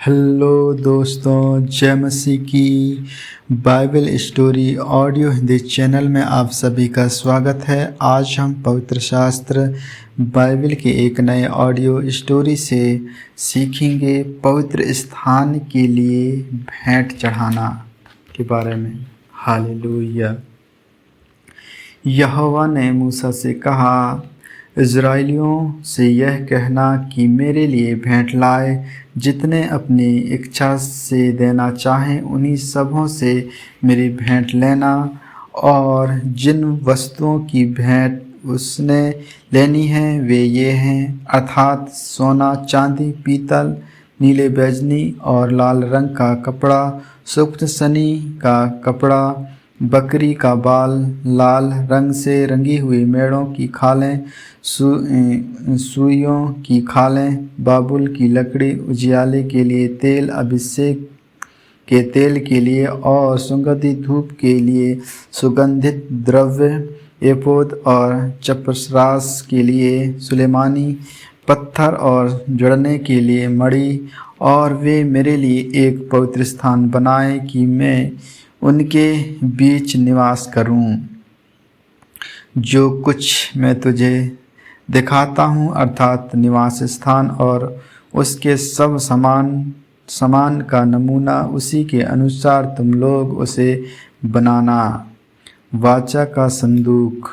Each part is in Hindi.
हेलो दोस्तों, जय मसीह की। Bible story audio Hindi channel में आप सभी का स्वागत है। आज हम पवित्र शास्त्र बाइबल के एक नए ऑडियो स्टोरी से सीखेंगे पवित्र स्थान के लिए भेंट चढ़ाना के बारे में। हालेलुया। यहोवा ने मूसा से कहा, इज़राइलियों से यह कहना कि मेरे लिए भेंट लाए, जितने अपनी इच्छा से देना चाहें उन्हीं सबों से मेरी भेंट लेना। और जिन वस्तुओं की भेंट उसने लेनी है वे ये हैं, अर्थात सोना, चांदी, पीतल, नीले, बैजनी और लाल रंग का कपड़ा, सुक्त सनी का कपड़ा, बकरी का बाल, लाल रंग से रंगी हुई मेढ़ों की खालें, सुइयों की खालें, बाबुल की लकड़ी, उजियाले के लिए तेल, अभिषेक के तेल के लिए और सुगंधित धूप के लिए सुगंधित द्रव्य, एपोद और चपरास के लिए सुलेमानी पत्थर और जड़ने के लिए मणि। और वे मेरे लिए एक पवित्र स्थान बनाए कि मैं उनके बीच निवास करूं। जो कुछ मैं तुझे दिखाता हूँ, अर्थात निवास स्थान और उसके सब सामान का नमूना, उसी के अनुसार तुम लोग उसे बनाना। वाचा का संदूक,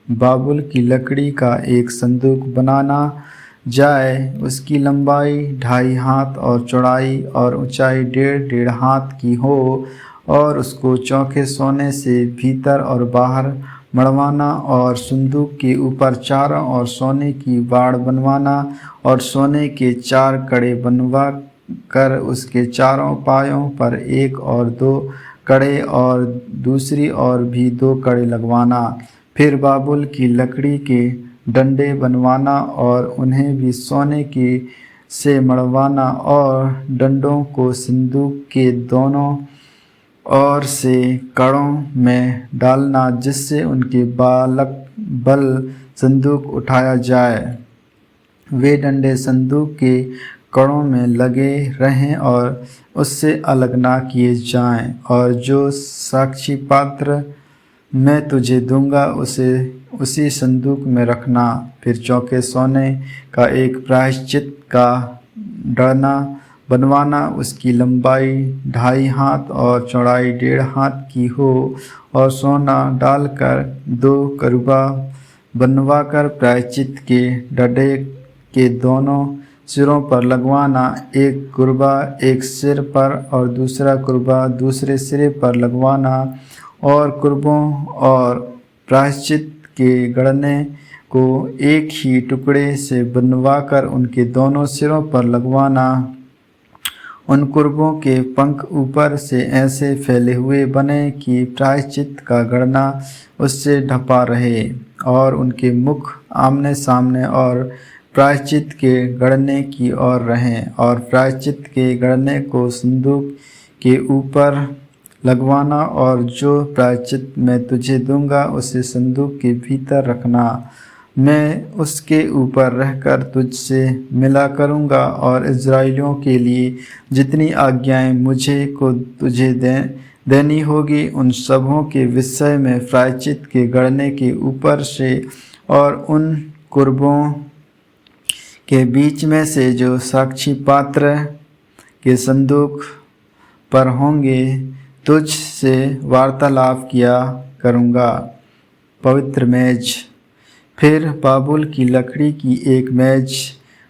बाबुल की लकड़ी का एक संदूक बनाना जाए। उसकी लंबाई 2.5 हाथ और चौड़ाई और ऊंचाई 1.5 हाथ की हो, और उसको चौके सोने से भीतर और बाहर मढ़वाना, और संदूक के ऊपर चारों ओर सोने की बाड़ बनवाना, और सोने के 4 कड़े बनवा कर उसके चारों पायों पर 1 और 2 कड़े और दूसरी ओर भी 2 कड़े लगवाना। फिर बाबुल की लकड़ी के डंडे बनवाना और उन्हें भी सोने की से मढ़वाना, और डंडों को संदूक के दोनों और से कड़ों में डालना, जिससे उनके बल संदूक उठाया जाए। वे डंडे संदूक के कड़ों में लगे रहें और उससे अलग ना किए जाएं। और जो साक्षी पात्र मैं तुझे दूंगा उसे उसी संदूक में रखना। फिर चौके सोने का एक प्रायश्चित का डना बनवाना, उसकी लंबाई 2.5 हाथ और चौड़ाई 1.5 हाथ की हो, और सोना डालकर 2 करूबा बनवाकर प्रायश्चित के डंडे के दोनों सिरों पर लगवाना। एक कुरबा एक सिर पर और दूसरा कुरबा दूसरे सिरे पर लगवाना, और कुरबों और प्रायश्चित के गड़ने को एक ही टुकड़े से बनवाकर उनके दोनों सिरों पर लगवाना। उन कुरबों के पंख ऊपर से ऐसे फैले हुए बने कि प्रायश्चित का गड़ना उससे ढपा रहे, और उनके मुख आमने सामने और प्रायश्चित के गड़ने की ओर रहें। और प्रायश्चित के गड़ने को संदूक के ऊपर लगवाना, और जो प्रायश्चित मैं तुझे दूंगा उसे संदूक के भीतर रखना। मैं उसके ऊपर रहकर तुझसे मिला करूँगा, और इज़राइलियों के लिए जितनी आज्ञाएं मुझे को तुझे देनी होगी उन सबों के विषय में प्रायश्चित के गड़ने के ऊपर से और उन कुर्बों के बीच में से जो साक्षी पात्र के संदूक पर होंगे तुझ से वार्तालाप किया करूँगा। पवित्र मेज। फिर बाबुल की लकड़ी की एक मेज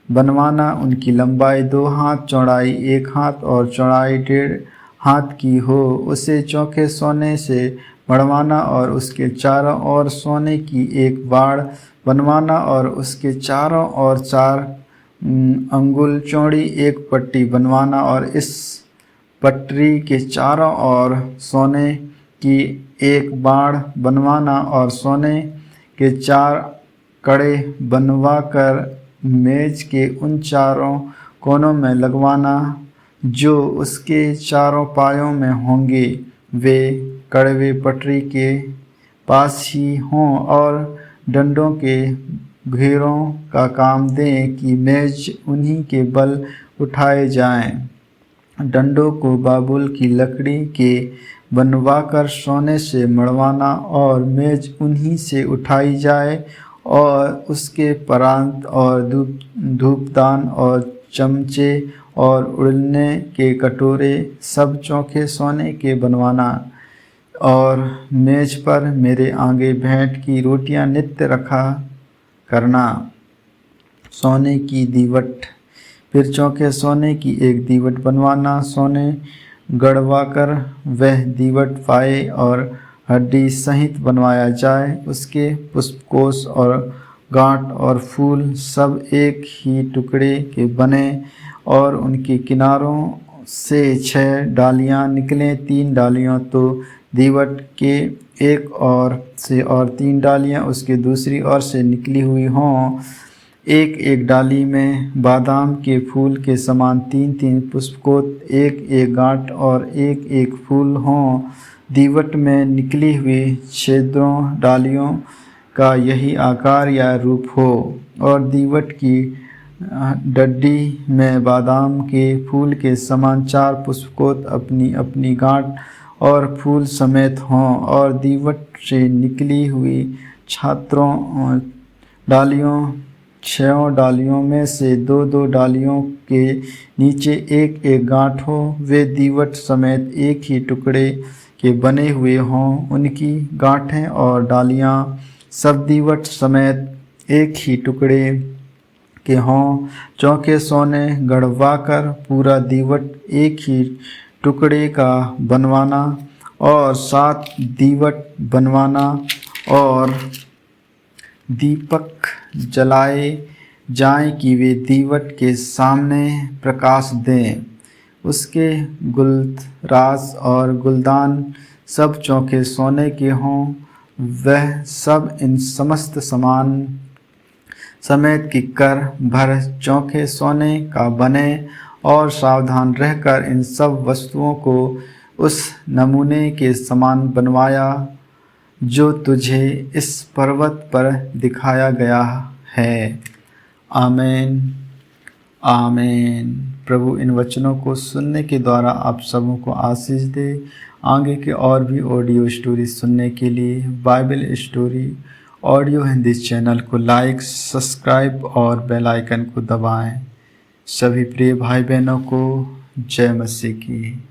बनवाना, उनकी लंबाई 2 हाथ, चौड़ाई 1 हाथ और चौड़ाई 1.5 हाथ की हो। उसे चौके सोने से मढ़वाना, और उसके चारों ओर सोने की एक बाड़ बनवाना, और उसके चारों ओर 4 अंगुल चौड़ी एक पट्टी बनवाना, और इस पटरी के चारों ओर सोने की एक बाड़ बनवाना, और सोने के 4 कड़े बनवाकर मेज के उन चारों कोनों में लगवाना जो उसके चारों पायों में होंगे। वे कड़वे पटरी के पास ही हों और डंडों के घेरों का काम दें कि मेज उन्हीं के बल उठाए जाएं। डंडों को बाबुल की लकड़ी के बनवाकर सोने से मढ़वाना और मेज उन्हीं से उठाई जाए और उसके परांत और धूपदान और चमचे और उड़ने के कटोरे सब चौखे सोने के बनवाना और मेज पर मेरे आगे भेंट की रोटियां नित्य रखा करना। सोने की दीवट। फिर चौके सोने की एक दीवट बनवाना, सोने गढ़वाकर वह दीवट फाये और हड्डी सहित बनवाया जाए। उसके पुष्पकोश और गांठ और फूल सब एक ही टुकड़े के बने और उनके किनारों से 6 डालियां निकलें, 3 डालियां तो दीवट के एक ओर से और 3 डालियां उसके दूसरी ओर से निकली हुई हों। एक एक डाली में बादाम के फूल के समान 3-3 पुष्पकोट, एक एक गांठ और एक एक फूल हों। दीवट में निकली हुई छिद्रों डालियों का यही आकार या रूप हो और दीवट की डड्डी में बादाम के फूल के समान 4 पुष्पकोट अपनी अपनी गांठ और फूल समेत हों और दीवट से निकली हुई डालियों 6 डालियों में से 2-2 डालियों के नीचे एक एक गांठ हो। वे दीवट समेत एक ही टुकड़े के बने हुए हों। उनकी गांठें और डालियां सब दीवट समेत एक ही टुकड़े के हों। चौके सोने गढ़वाकर पूरा दीवट एक ही टुकड़े का बनवाना और 7 दीवट बनवाना और दीपक जलाए जाएं कि वे दीवट के सामने प्रकाश दें। उसके गुलदराज और गुलदान सब चौके सोने के हों। वह सब इन समस्त सामान समेत किक्कर भर चौके सोने का बने और सावधान रहकर इन सब वस्तुओं को उस नमूने के समान बनवाया जो तुझे इस पर्वत पर दिखाया गया है। आमीन आमीन। प्रभु इन वचनों को सुनने के द्वारा आप सबों को आशीष दे। आगे के और भी ऑडियो स्टोरी सुनने के लिए Bible story audio Hindi channel को लाइक, सब्सक्राइब और बेल आइकन को दबाएं। सभी प्रिय भाई बहनों को जय मसीह की।